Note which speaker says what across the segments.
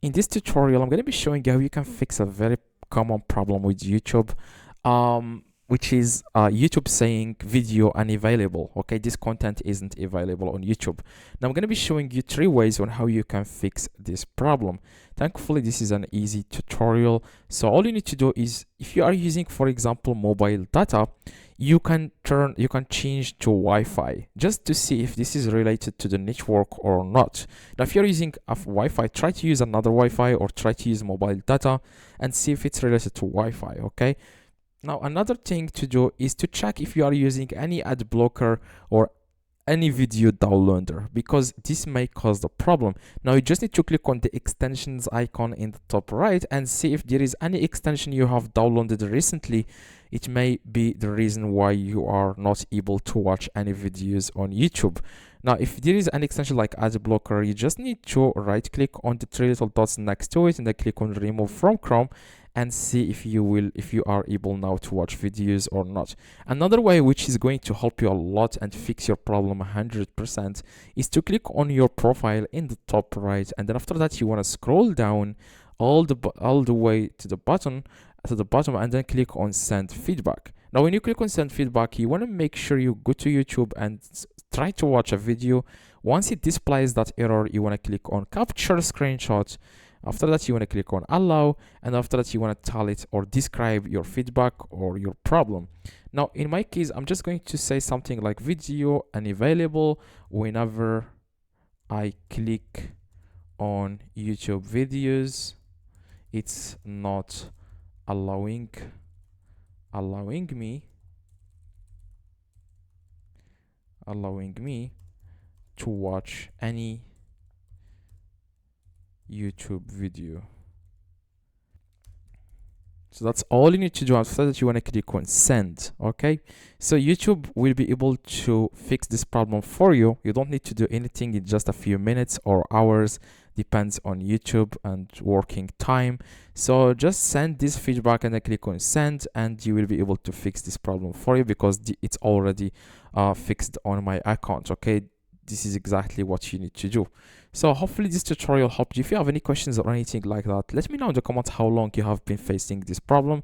Speaker 1: In this tutorial, I'm going to be showing you how you can fix a very common problem with YouTube, which is YouTube saying video unavailable. Okay, this content isn't available on YouTube. Now I'm going to be showing you 3 ways on how you can fix this problem. Thankfully, this is an easy tutorial. So all you need to do is, if you are using, for example, mobile data, you can change to Wi-Fi just to see if this is related to the network or not. Now, if you're using a Wi-Fi, try to use another Wi-Fi or try to use mobile data and see if it's related to Wi-Fi. Okay. Now, another thing to do is to check if you are using any ad blocker or any video downloader, because this may cause the problem. Now you just need to click on the extensions icon in the top right and see if there is any extension you have downloaded recently. It may be the reason why you are not able to watch any videos on YouTube. Now if there is an extension like ad blocker, you just need to right click on the 3 little dots next to it and then click on remove from Chrome and see if you are able now to watch videos or not. Another way which is going to help you a lot and fix your problem 100% is to click on your profile in the top right, and then after that you want to scroll down all the way to the bottom and then click on send feedback. Now when you click on send feedback, you want to make sure you go to YouTube and try to watch a video. Once it displays that error, you want to click on capture screenshot. After that, you want to click on allow, and after that, you want to tell it or describe your feedback or your problem. Now, in my case, I'm just going to say something like video unavailable whenever I click on YouTube videos. It's not allowing me to watch any YouTube video. So that's all you need to do. After that, you want to click on send. Okay, so YouTube will be able to fix this problem for you. You don't need to do anything in just a few minutes or hours, depends on YouTube and working time. So just send this feedback and then click on send, and you will be able to fix this problem for you because it's already fixed on my account. Okay, this is exactly what you need to do. So hopefully this tutorial helped you. If you have any questions or anything like that, let me know in the comments how long you have been facing this problem.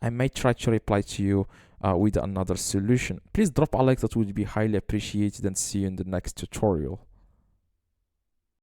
Speaker 1: I may try to reply to you with another solution. Please drop a like, that would be highly appreciated, and see you in the next tutorial.